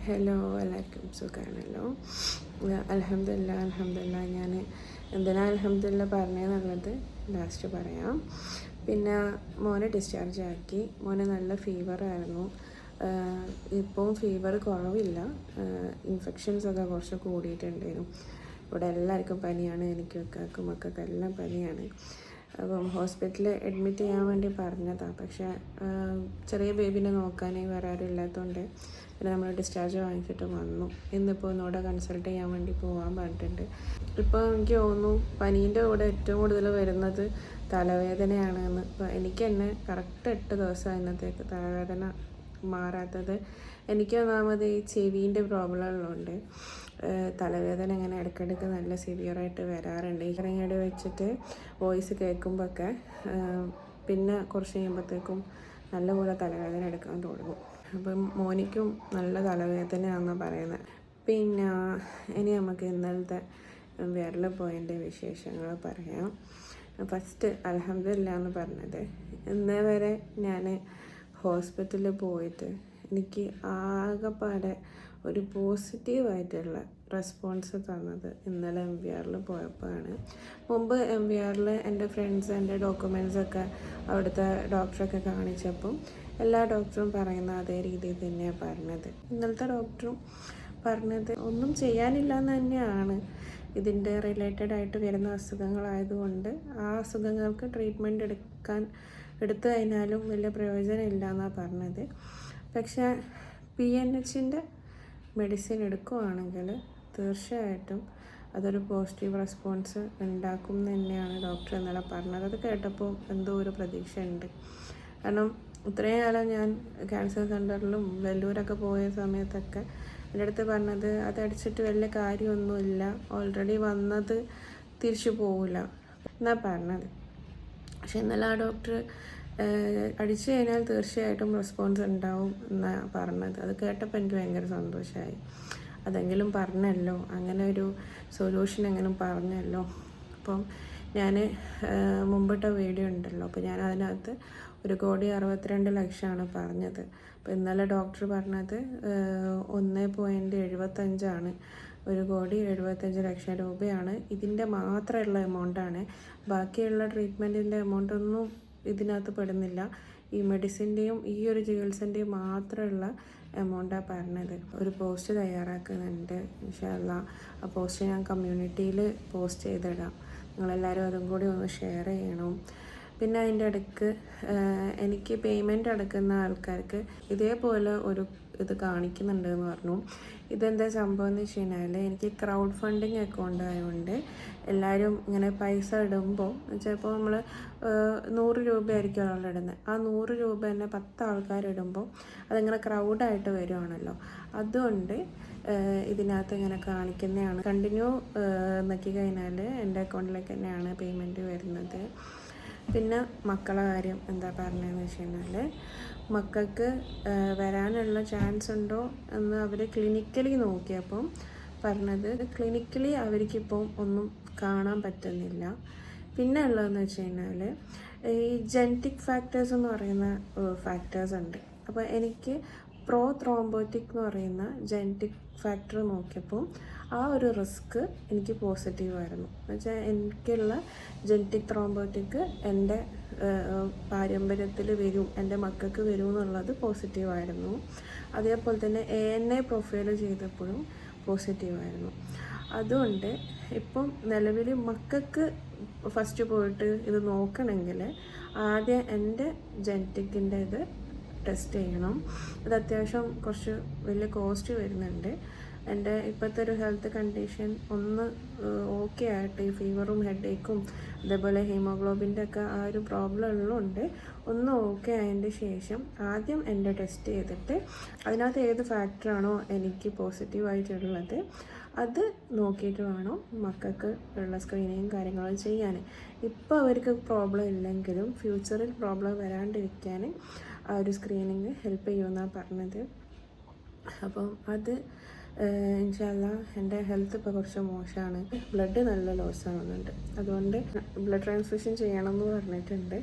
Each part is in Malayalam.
ഹലോ, എല്ലാവർക്കും സുഖമാണല്ലോ. അൽഹംദുലില്ലാ. ഞാൻ എന്തിനാ അൽഹംദുലില്ലാ പറഞ്ഞതെന്നുള്ളത് ലാസ്റ്റ് പറയാം. പിന്നെ മോനെ ഡിസ്ചാർജ് ആക്കി. മോന് നല്ല ഫീവറായിരുന്നു. ഇപ്പം ഫീവർ കുറവില്ല. ഇൻഫെക്ഷൻസൊക്കെ കുറച്ച് കൂടിയിട്ടുണ്ടായിരുന്നു. ഇവിടെ എല്ലാവർക്കും പനിയാണ്. എനിക്കും മക്കൾക്കും എല്ലാം പനിയാണ്. അപ്പം ഹോസ്പിറ്റലിൽ അഡ്മിറ്റ് ചെയ്യാൻ വേണ്ടി പറഞ്ഞതാണ്. പക്ഷേ ചെറിയ ബേബിനെ നോക്കാനേ വരാറില്ലാത്തതുകൊണ്ട് പിന്നെ നമ്മൾ ഡിസ്ചാർജ് വാങ്ങിച്ചിട്ട് വന്നു. ഇന്നിപ്പോൾ ഒന്നുകൂടെ കൺസൾട്ട് ചെയ്യാൻ വേണ്ടി പോകാൻ പറഞ്ഞിട്ടുണ്ട്. ഇപ്പോൾ എനിക്ക് തോന്നുന്നു പനീൻ്റെ കൂടെ ഏറ്റവും കൂടുതൽ വരുന്നത് തലവേദനയാണ് എന്ന്. ഇപ്പോൾ എനിക്ക് തന്നെ കറക്റ്റ് 8 ദിവസം ഇന്നത്തേക്ക് തലവേദന മാറാത്തത്. എനിക്ക് ഒന്നാമത് ഈ ചെവീൻ്റെ പ്രോബ്ലം ഉള്ളതുകൊണ്ട് തലവേദന ഇങ്ങനെ ഇടയ്ക്കിടയ്ക്ക് നല്ല സിവിയറായിട്ട് വരാറുണ്ട്. ഈ ഇറങ്ങിയുടെ വെച്ചിട്ട് വോയിസ് കേൾക്കുമ്പോഴൊക്കെ പിന്നെ കുറച്ച് കഴിയുമ്പോഴത്തേക്കും നല്ലപോലെ തലവേദന എടുക്കാൻ തുടങ്ങും. അപ്പം മോനിക്കും നല്ല തലവേദനയാണെന്നാണ് പറയുന്നത്. പിന്നെ ഇനി നമുക്ക് ഇന്നലത്തെ വിരൽ പോയതിൻ്റെ വിശേഷങ്ങൾ പറയാം. ഫസ്റ്റ് അൽഹംദുലില്ലാ എന്ന് പറഞ്ഞത്, ഇന്നേ വരെ ഞാൻ ഹോസ്പിറ്റലിൽ പോയിട്ട് എനിക്ക് ആകെപ്പാടെ ഒരു പോസിറ്റീവായിട്ടുള്ള റെസ്പോൺസ് തന്നത് ഇന്നലെ MVRൽ പോയപ്പോഴാണ്. മുമ്പ് MVRൽ എൻ്റെ ഫ്രണ്ട്സ് എൻ്റെ ഡോക്യുമെൻറ്റ്സൊക്കെ അവിടുത്തെ ഡോക്ടറൊക്കെ കാണിച്ചപ്പം എല്ലാ ഡോക്ടറും പറയുന്ന അതേ രീതിയിൽ തന്നെയാണ് പറഞ്ഞത്. ഇന്നലത്തെ ഡോക്ടറും പറഞ്ഞത് ഒന്നും ചെയ്യാനില്ല എന്ന് തന്നെയാണ്. ഇതിൻ്റെ റിലേറ്റഡ് ആയിട്ട് വരുന്ന അസുഖങ്ങളായതുകൊണ്ട് ആ അസുഖങ്ങൾക്ക് ട്രീറ്റ്മെൻറ്റ് എടുത്തു കഴിഞ്ഞാലും വലിയ പ്രയോജനം ഇല്ല എന്നാണ് പറഞ്ഞത്. പക്ഷേ PNHൻ്റെ മെഡിസിൻ എടുക്കുകയാണെങ്കിൽ തീർച്ചയായിട്ടും അതൊരു പോസിറ്റീവ് റെസ്പോൺസ് ഉണ്ടാക്കും എന്ന് തന്നെയാണ് ഡോക്ടർ ഇന്നലെ പറഞ്ഞത്. അത് കേട്ടപ്പോൾ എന്തോ ഒരു പ്രതീക്ഷ ഉണ്ട്. കാരണം ഇത്രയും കാലം ഞാൻ ക്യാൻസർ സെൻ്ററിലും വെല്ലൂരൊക്കെ പോയ സമയത്തൊക്കെ എൻ്റെ അടുത്ത് പറഞ്ഞത് അതടിച്ചിട്ട് വലിയ കാര്യമൊന്നുമില്ല, ഓൾറെഡി വന്നത് തിരിച്ചു പോവില്ല എന്നാണ് പറഞ്ഞത്. പക്ഷെ ഇന്നലെ ആ ഡോക്ടർ അടിച്ചു കഴിഞ്ഞാൽ തീർച്ചയായിട്ടും റെസ്പോൺസ് ഉണ്ടാവും എന്നാണ് പറഞ്ഞത്. അത് കേട്ടപ്പോൾ എനിക്ക് ഭയങ്കര സന്തോഷമായി. അതെങ്കിലും പറഞ്ഞല്ലോ, അങ്ങനെ ഒരു സൊല്യൂഷൻ എങ്കിലും പറഞ്ഞല്ലോ. അപ്പം ഞാൻ മുമ്പിട്ട വീഡിയോ ഉണ്ടല്ലോ, അപ്പോൾ ഞാൻ അതിനകത്ത് 1,62,00,000 പറഞ്ഞത്. അപ്പോൾ ഇന്നലെ ഡോക്ടർ പറഞ്ഞത് 1.75 1,75,00,000 രൂപയാണ്. ഇതിൻ്റെ മാത്രമുള്ള എമൗണ്ടാണ്. ബാക്കിയുള്ള ട്രീറ്റ്മെൻറ്റിൻ്റെ എമൗണ്ടൊന്നും ഇതിനകത്ത് പെടുന്നില്ല. ഈ മെഡിസിൻ്റെയും ഈ ഒരു ചികിത്സൻ്റെയും മാത്രമുള്ള എമൗണ്ടാണ് പറഞ്ഞത്. ഒരു പോസ്റ്റ് തയ്യാറാക്കുന്നുണ്ട് ഇൻഷാ അല്ലാഹ്. ആ പോസ്റ്റ് ഞാൻ കമ്മ്യൂണിറ്റിയിൽ പോസ്റ്റ് ചെയ്തിടാം. നിങ്ങളെല്ലാവരും അതും കൂടി ഒന്ന് ഷെയർ ചെയ്യണം. പിന്നെ അതിൻ്റെ ഇടയ്ക്ക് എനിക്ക് പേയ്മെൻറ്റ് അടക്കുന്ന ആൾക്കാർക്ക് ഇതേപോലെ ഒരു ഇത് കാണിക്കുന്നുണ്ട് എന്ന് പറഞ്ഞു. ഇതെന്താ സംഭവം എന്ന് വെച്ച് കഴിഞ്ഞാൽ, എനിക്ക് ക്രൗഡ് ഫണ്ടിങ് അക്കൗണ്ട് ആയതുകൊണ്ട് എല്ലാവരും ഇങ്ങനെ പൈസ ഇടുമ്പോൾ ചിലപ്പോൾ നമ്മൾ 100 രൂപയായിരിക്കും ഒരാളിടുന്നത്. ആ 100 രൂപ തന്നെ 10 ആൾക്കാരിടുമ്പോൾ അതിങ്ങനെ ക്രൗഡായിട്ട് വരുവാണല്ലോ. അതുകൊണ്ട് ഇതിനകത്ത് ഇങ്ങനെ കാണിക്കുന്നതാണ്. കണ്ടിന്യൂ നോക്കി കഴിഞ്ഞാൽ എൻ്റെ അക്കൗണ്ടിലേക്ക് തന്നെയാണ് പേയ്മെൻറ്റ് വരുന്നത്. പിന്നെ മക്കളെ കാര്യം എന്താ പറഞ്ഞതെന്ന് വെച്ച് കഴിഞ്ഞാൽ, മക്കൾക്ക് വരാനുള്ള ചാൻസ് ഉണ്ടോ എന്ന് അവർ ക്ലിനിക്കലി നോക്കിയപ്പം പറഞ്ഞത് ക്ലിനിക്കലി അവർക്കിപ്പം ഒന്നും കാണാൻ പറ്റുന്നില്ല. പിന്നെ ഉള്ളതെന്ന് വെച്ച് കഴിഞ്ഞാൽ ഈ ജെനറ്റിക് ഫാക്ടേഴ്സ് എന്ന് പറയുന്ന ഫാക്ടേഴ്സ് ഉണ്ട്. അപ്പോൾ എനിക്ക് ത്രോംബോറ്റിക് എന്ന് പറയുന്ന ജെനറ്റിക് ഫാക്ടർ നോക്കിയപ്പോൾ ആ ഒരു റിസ്ക് എനിക്ക് പോസിറ്റീവായിരുന്നു. എന്നുവെച്ചാൽ എനിക്കുള്ള ജെനറ്റിക് ത്രോംബോറ്റിക് എൻ്റെ പാരമ്പര്യത്തിൽ വരും, എൻ്റെ മക്കൾക്ക് വരും എന്നുള്ളത് പോസിറ്റീവായിരുന്നു. അതേപോലെ തന്നെ ANA പ്രൊഫൈൽ ചെയ്തപ്പോഴും പോസിറ്റീവായിരുന്നു. അതുകൊണ്ട് ഇപ്പം നിലവിൽ മക്കൾക്ക് ഫസ്റ്റ് പോയിട്ട് ഇത് നോക്കണമെങ്കിൽ ആദ്യം എൻ്റെ ജെനറ്റിക്കിൻ്റെ ഇത് ടെസ്റ്റ് ചെയ്യണം. അത് അത്യാവശ്യം കുറച്ച് വലിയ കോസ്റ്റ് വരുന്നുണ്ട്. എൻ്റെ ഇപ്പോഴത്തെ ഒരു ഹെൽത്ത് കണ്ടീഷൻ ഒന്ന് ഓക്കെ ആയിട്ട്, ഈ ഫീവറും ഹെഡേക്കും അതേപോലെ ഹീമോഗ്ലോബിൻ്റെ ഒക്കെ ആ ഒരു പ്രോബ്ലം ഉള്ളതുകൊണ്ട് ഒന്ന് ഓക്കെ ആയതിൻ്റെ ശേഷം ആദ്യം എൻ്റെ ടെസ്റ്റ് ചെയ്തിട്ട് അതിനകത്ത് ഏത് ഫാക്ടറാണോ എനിക്ക് പോസിറ്റീവായിട്ടുള്ളത് അത് നോക്കിയിട്ട് വേണം മക്കൾക്ക് ഉള്ള സ്ക്രീനിങ്ങും കാര്യങ്ങളും ചെയ്യാൻ. ഇപ്പോൾ അവർക്ക് പ്രോബ്ലം ഇല്ലെങ്കിലും ഫ്യൂച്ചറിൽ പ്രോബ്ലം വരാണ്ടിരിക്കാൻ ആ ഒരു സ്ക്രീനിങ് ഹെൽപ്പ് ചെയ്യുമെന്നാണ് പറഞ്ഞത്. അപ്പം അത് ഇൻഷാ അല്ലാഹ്. എൻ്റെ ഹെൽത്ത് ഇപ്പോൾ കുറച്ച് മോശമാണ്. ബ്ലഡ് നല്ല ലോസ് ആവുന്നുണ്ട്. അതുകൊണ്ട് ബ്ലഡ് ട്രാൻസ്ഫ്യൂഷൻ ചെയ്യണം എന്ന് പറഞ്ഞിട്ടുണ്ട്.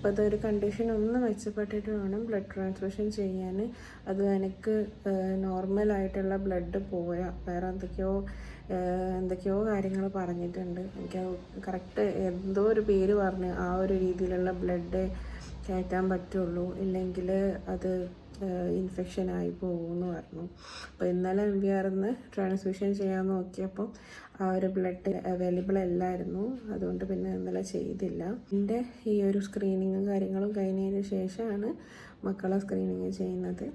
അപ്പോൾ അതൊരു കണ്ടീഷൻ ഒന്ന് മെച്ചപ്പെട്ടിട്ട് വേണം ബ്ലഡ് ട്രാൻസ്ഫ്യൂഷൻ ചെയ്യാൻ. അത് എനിക്ക് നോർമലായിട്ടുള്ള ബ്ലഡ് പോരാ, വേറെ എന്തൊക്കെയോ കാര്യങ്ങൾ പറഞ്ഞിട്ടുണ്ട്. എനിക്ക് കറക്റ്റ് എന്തോ ഒരു പേര് പറഞ്ഞ് ആ ഒരു രീതിയിലുള്ള ബ്ലഡ് കയറ്റാൻ പറ്റുള്ളൂ, ഇല്ലെങ്കിൽ അത് ഇൻഫെക്ഷനായി പോകുമെന്ന് പറഞ്ഞു. അപ്പോൾ ഇന്നലെ MBR ട്രാൻസ്ഫ്യൂഷൻ ചെയ്യാൻ നോക്കിയപ്പോൾ ആ ഒരു ബ്ലഡ് അവൈലബിൾ അല്ലായിരുന്നു. അതുകൊണ്ട് പിന്നെ ഇന്നലെ ചെയ്തില്ല. എൻ്റെ ഈ ഒരു സ്ക്രീനിങ്ങും കാര്യങ്ങളും കഴിഞ്ഞതിന് ശേഷമാണ് മക്കളെ സ്ക്രീനിങ് ചെയ്യുന്നത്.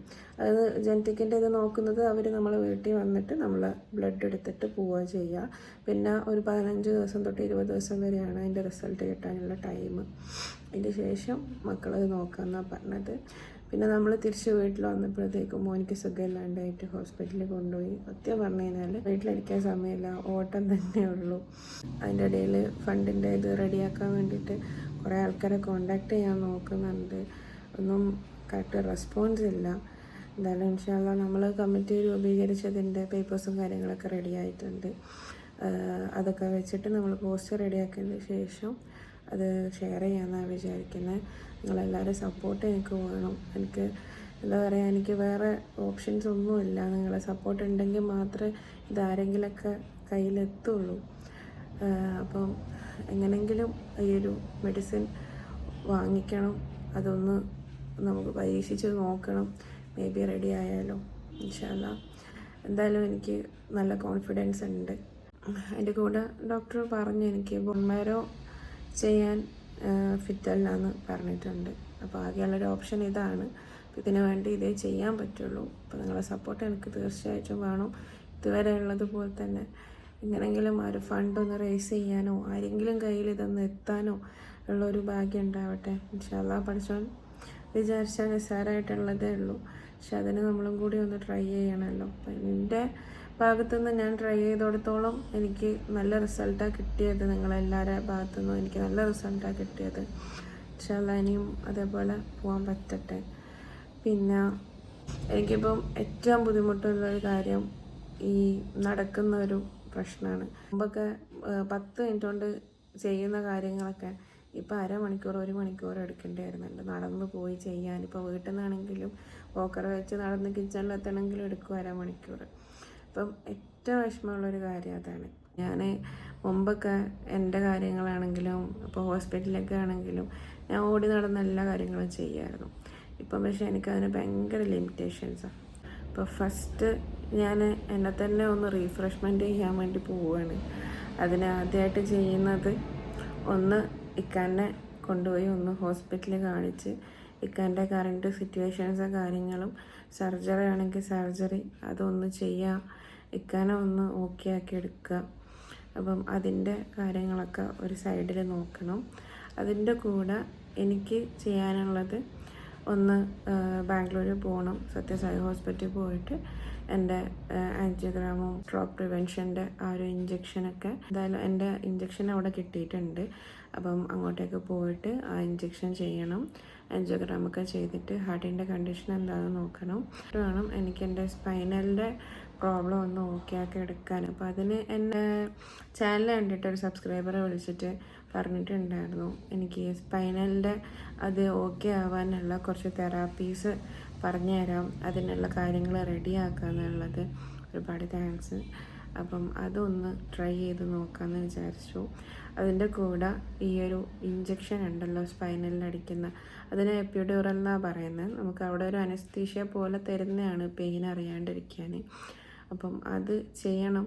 അത് ജനറ്റിക്കിൻ്റെ ഇത് നോക്കുന്നത് അവർ നമ്മളെ വീട്ടിൽ വന്നിട്ട് നമ്മൾ ബ്ലഡ് എടുത്തിട്ട് പോവുക ചെയ്യുക. പിന്നെ ഒരു 15 ദിവസം തൊട്ട് 20 ദിവസം വരെയാണ് അതിൻ്റെ റിസൾട്ട് കിട്ടാനുള്ള ടൈം. അതിൻ്റെ ശേഷം മക്കളത് നോക്കാമെന്നാണ് പറഞ്ഞത്. പിന്നെ നമ്മൾ തിരിച്ച് വീട്ടിൽ വന്നപ്പോഴത്തേക്കും മോനിക്ക് സുഖമില്ലാണ്ടായിട്ട് ഹോസ്പിറ്റലിൽ കൊണ്ടുപോയി. സത്യം പറഞ്ഞു കഴിഞ്ഞാൽ വീട്ടിലിരിക്കാൻ സമയമില്ല, ഓട്ടം തന്നെയുള്ളൂ. അതിൻ്റെ ഇടയിൽ ഫണ്ടിൻ്റെ ഇത് റെഡിയാക്കാൻ വേണ്ടിയിട്ട് കുറേ ആൾക്കാരെ കോണ്ടാക്ട് ചെയ്യാൻ നോക്കുന്നുണ്ട്. ഒന്നും കറക്റ്റ് റെസ്പോൺസ് ഇല്ല. എന്തായാലും ഇൻഷാ അല്ലാഹ് നമ്മൾ കമ്മിറ്റി രൂപീകരിച്ചതിൻ്റെ പേപ്പേഴ്സും കാര്യങ്ങളൊക്കെ റെഡി ആയിട്ടുണ്ട്. അതൊക്കെ വെച്ചിട്ട് നമ്മൾ പോസ്റ്റർ റെഡിയാക്കിയതിന് ശേഷം അത് ഷെയർ ചെയ്യാമെന്നാണ് വിചാരിക്കുന്നത്. നിങ്ങളെല്ലാവരും സപ്പോർട്ട് എനിക്ക് വേണം. എനിക്ക് എന്താ പറയുക, എനിക്ക് വേറെ ഓപ്ഷൻസ് ഒന്നുമില്ല. നിങ്ങളെ സപ്പോർട്ട് ഉണ്ടെങ്കിൽ മാത്രമേ ഇതാരെങ്കിലൊക്കെ കയ്യിലെത്തുള്ളൂ. അപ്പം എങ്ങനെങ്കിലും ഈ ഒരു മെഡിസിൻ വാങ്ങിക്കണം, അതൊന്ന് നമുക്ക് പരീക്ഷിച്ച് നോക്കണം. മേ ബി റെഡി ആയാലോ ഇൻഷാ അല്ലാഹ്. എന്തായാലും എനിക്ക് നല്ല കോൺഫിഡൻസ് ഉണ്ട്. അതിൻ്റെ കൂടെ ഡോക്ടർ പറഞ്ഞു എനിക്ക് ബോൺ മാരോ ചെയ്യാൻ ഫിറ്റല്ലാന്ന് പറഞ്ഞിട്ടുണ്ട്. അപ്പോൾ ആകെയുള്ളൊരു ഓപ്ഷൻ ഇതാണ്. അപ്പോൾ ഇതിനു വേണ്ടി ഇതേ ചെയ്യാൻ പറ്റുള്ളൂ. അപ്പോൾ നിങ്ങളെ സപ്പോർട്ട് എനിക്ക് തീർച്ചയായിട്ടും വേണം. ഇതുവരെ ഉള്ളതുപോലെ തന്നെ എങ്ങനെയെങ്കിലും ആ ഒരു ഫണ്ട് ഒന്ന് റേസ് ചെയ്യാനോ ആരെങ്കിലും കയ്യിൽ ഇതൊന്ന് എത്താനോ ഉള്ളൊരു ഭാഗ്യം ഉണ്ടാവട്ടെ ഇൻഷാ അല്ലാഹ്. പഠിച്ചോൻ വിചാരിച്ചാൽ നിസ്സാരമായിട്ടുള്ളതേ ഉള്ളൂ. പക്ഷെ അതിന് നമ്മളും കൂടി ഒന്ന് ട്രൈ ചെയ്യണമല്ലോ. അപ്പം എൻ്റെ ഭാഗത്തുനിന്ന് ഞാൻ ട്രൈ ചെയ്തിടത്തോളം എനിക്ക് നല്ല റിസൾട്ടാണ് കിട്ടിയത്. നിങ്ങളെല്ലാവരുടെ ഭാഗത്തുനിന്നും എനിക്ക് നല്ല റിസൾട്ടാണ് കിട്ടിയത്. ഇൻഷാ അല്ലാഹ് ഇനിയും അതേപോലെ പോകാൻ പറ്റട്ടെ. പിന്നെ എനിക്കിപ്പം ഏറ്റവും ബുദ്ധിമുട്ടുള്ളൊരു കാര്യം ഈ നടക്കുന്ന ഒരു പ്രശ്നമാണ്. മുമ്പൊക്കെ 10 മിനിറ്റ് കൊണ്ട് ചെയ്യുന്ന കാര്യങ്ങളൊക്കെ ഇപ്പോൾ അരമണിക്കൂർ 1 മണിക്കൂർ എടുക്കേണ്ടിയായിരുന്നല്ലോ നടന്നു പോയി ചെയ്യാൻ. ഇപ്പോൾ വീട്ടിൽ നിന്നാണെങ്കിലും വോക്കർ വെച്ച് നടന്ന് കിച്ചണിലെത്തണമെങ്കിലും എടുക്കും അരമണിക്കൂർ. അപ്പം ഏറ്റവും വിഷമമുള്ളൊരു കാര്യം അതാണ്. ഞാൻ മുമ്പൊക്കെ എൻ്റെ കാര്യങ്ങളാണെങ്കിലും ഇപ്പോൾ ഹോസ്പിറ്റലിലൊക്കെ ആണെങ്കിലും ഞാൻ ഓടി നടന്ന എല്ലാ കാര്യങ്ങളും ചെയ്യുമായിരുന്നു. ഇപ്പം പക്ഷേ എനിക്കതിന് ഭയങ്കര ലിമിറ്റേഷൻസാണ്. ഇപ്പോൾ ഫസ്റ്റ് ഞാൻ എന്നെ തന്നെ ഒന്ന് റീഫ്രഷ്മെൻറ്റ് ചെയ്യാൻ വേണ്ടി പോവുകയാണ്. അതിനാദ്യമായിട്ട് ചെയ്യുന്നത് ഒന്ന് ഇക്കാനെ കൊണ്ടുപോയി ഒന്ന് ഹോസ്പിറ്റലിൽ കാണിച്ച് ഇക്കാൻ്റെ കറണ്ട് സിറ്റുവേഷൻസും കാര്യങ്ങളും, സർജറി ആണെങ്കിൽ സർജറി അതൊന്ന് ചെയ്യുക, ഇക്കാനെ ഒന്ന് ഓക്കെ ആക്കി എടുക്കുക. അപ്പം അതിൻ്റെ കാര്യങ്ങളൊക്കെ ഒരു സൈഡിൽ നോക്കണം. അതിൻ്റെ കൂടെ എനിക്ക് ചെയ്യാനുള്ളത് ഒന്ന് ബാംഗ്ലൂർ പോകണം, സത്യസായി ഹോസ്പിറ്റലിൽ പോയിട്ട് എൻ്റെ ആൻജിയോഗ്രാമും സ്ട്രോക്ക് പ്രിവെൻഷൻ്റെ ആ ഒരു ഇഞ്ചക്ഷനൊക്കെ എന്തായാലും എൻ്റെ ഇഞ്ചക്ഷൻ അവിടെ കിട്ടിയിട്ടുണ്ട്. അപ്പം അങ്ങോട്ടേക്ക് പോയിട്ട് ആ ഇഞ്ചക്ഷൻ ചെയ്യണം. ആൻജിയോഗ്രാമൊക്കെ ചെയ്തിട്ട് ഹാർട്ടിൻ്റെ കണ്ടീഷൻ എന്താണെന്ന് നോക്കണം. വേണം എനിക്ക് എൻ്റെ സ്പൈനലിൻ്റെ പ്രോബ്ലം ഒന്ന് ഓക്കെ ആക്കി എടുക്കാൻ. അപ്പോൾ അതിന് എൻ്റെ ചാനൽ കണ്ടിട്ട് ഒരു സബ്സ്ക്രൈബറെ വിളിച്ചിട്ട് പറഞ്ഞിട്ടുണ്ടായിരുന്നു എനിക്ക് സ്പൈനലിൻ്റെ അത് ഓക്കെ ആവാനുള്ള കുറച്ച് തെറാപ്പീസ് പറഞ്ഞുതരാം, അതിനുള്ള കാര്യങ്ങൾ റെഡിയാക്കുക എന്നുള്ളത്. ഒരുപാട് താങ്ക്സ്. അപ്പം അതൊന്ന് ട്രൈ ചെയ്ത് നോക്കാമെന്ന് വിചാരിച്ചു. അതിൻ്റെ കൂടെ ഈ ഒരു ഇഞ്ചക്ഷൻ ഉണ്ടല്ലോ സ്പൈനലിൽ അടിക്കുന്ന, അതിന് എപ്പിഡ്യൂറൽ എന്നാണ് പറയുന്നത്. നമുക്ക് അവിടെ ഒരു അനസ്തീഷ്യ പോലെ തരുന്നതാണ് പെയിൻ അറിയാണ്ടിരിക്കാൻ. അപ്പം അത് ചെയ്യണം.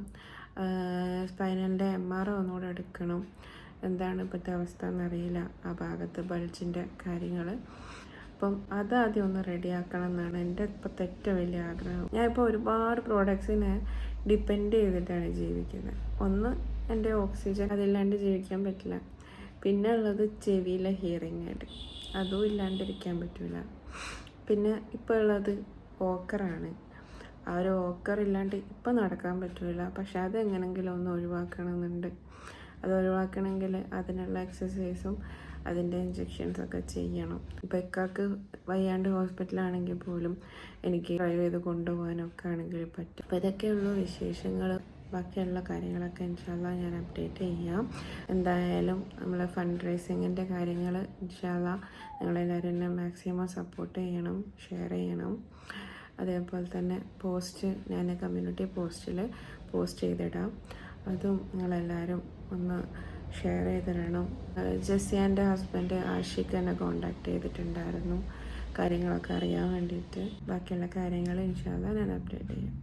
സ്പൈനലിൻ്റെ MRI ഒന്നുകൂടെ എടുക്കണം. എന്താണ് ഇപ്പോഴത്തെ അവസ്ഥ എന്നറിയില്ല, ആ ഭാഗത്ത് ബൾജിൻ്റെ കാര്യങ്ങൾ. അപ്പം അതാദ്യം ഒന്ന് റെഡിയാക്കണം എന്നാണ് എൻ്റെ ഇപ്പോഴത്തെ ഏറ്റവും വലിയ ആഗ്രഹം. ഞാൻ ഇപ്പോൾ ഒരുപാട് പ്രോഡക്ട്സിനെ ഡിപ്പെൻഡ് ചെയ്തിട്ടാണ് ജീവിക്കുന്നത്. ഒന്ന് എൻ്റെ ഓക്സിജൻ, അതില്ലാണ്ട് ജീവിക്കാൻ പറ്റില്ല. പിന്നെ ഉള്ളത് ചെവിയിലെ ഹിയറിംഗ് എയ്ഡ്, അതും ഇല്ലാണ്ടിരിക്കാൻ പറ്റില്ല. പിന്നെ ഇപ്പോൾ ഉള്ളത് വോക്കറാണ്. ആ ഒരു വോക്കർ ഇല്ലാണ്ട് ഇപ്പം നടക്കാൻ പറ്റില്ല. പക്ഷെ അതെങ്ങനെങ്കിലും ഒന്ന് ഒഴിവാക്കണമെന്നുണ്ട്. അത് ഒഴിവാക്കണമെങ്കിൽ അതിനുള്ള എക്സസൈസും അതിൻ്റെ ഇഞ്ചെക്ഷൻസൊക്കെ ചെയ്യണം. ഇപ്പോൾ ഇക്കാക്ക് വയ്യാണ്ട് ഹോസ്പിറ്റലാണെങ്കിൽ പോലും എനിക്ക് ഡ്രൈവ് ചെയ്ത് കൊണ്ടുപോകാനൊക്കെ ആണെങ്കിൽ പറ്റും. അപ്പോൾ ഇതൊക്കെയുള്ളൂ വിശേഷങ്ങൾ. ബാക്കിയുള്ള കാര്യങ്ങളൊക്കെ ഇൻഷാല്ലാ ഞാൻ അപ്ഡേറ്റ് ചെയ്യാം. എന്തായാലും നമ്മൾ ഫണ്ട് റൈസിങ്ങിൻ്റെ കാര്യങ്ങൾ ഇൻഷാല്ലാ നിങ്ങളെല്ലാവരും എന്നെ മാക്സിമം സപ്പോർട്ട് ചെയ്യണം, ഷെയർ ചെയ്യണം. അതേപോലെ തന്നെ പോസ്റ്റ് ഞാൻ കമ്മ്യൂണിറ്റി പോസ്റ്റിൽ പോസ്റ്റ് ചെയ്തിടാം, അതും നിങ്ങളെല്ലാവരും ഒന്ന് ഷെയർ ചെയ്തിടണം. ജെസ്സിയാൻ്റെ ഹസ്ബൻഡ് ആഷിഖ് എന്നെ കോണ്ടാക്ട് ചെയ്തിട്ടുണ്ടായിരുന്നു കാര്യങ്ങളൊക്കെ അറിയാൻ വേണ്ടിയിട്ട്. ബാക്കിയുള്ള കാര്യങ്ങൾ ഇൻഷാല്ലാ ഞാൻ അപ്ഡേറ്റ് ചെയ്യാം.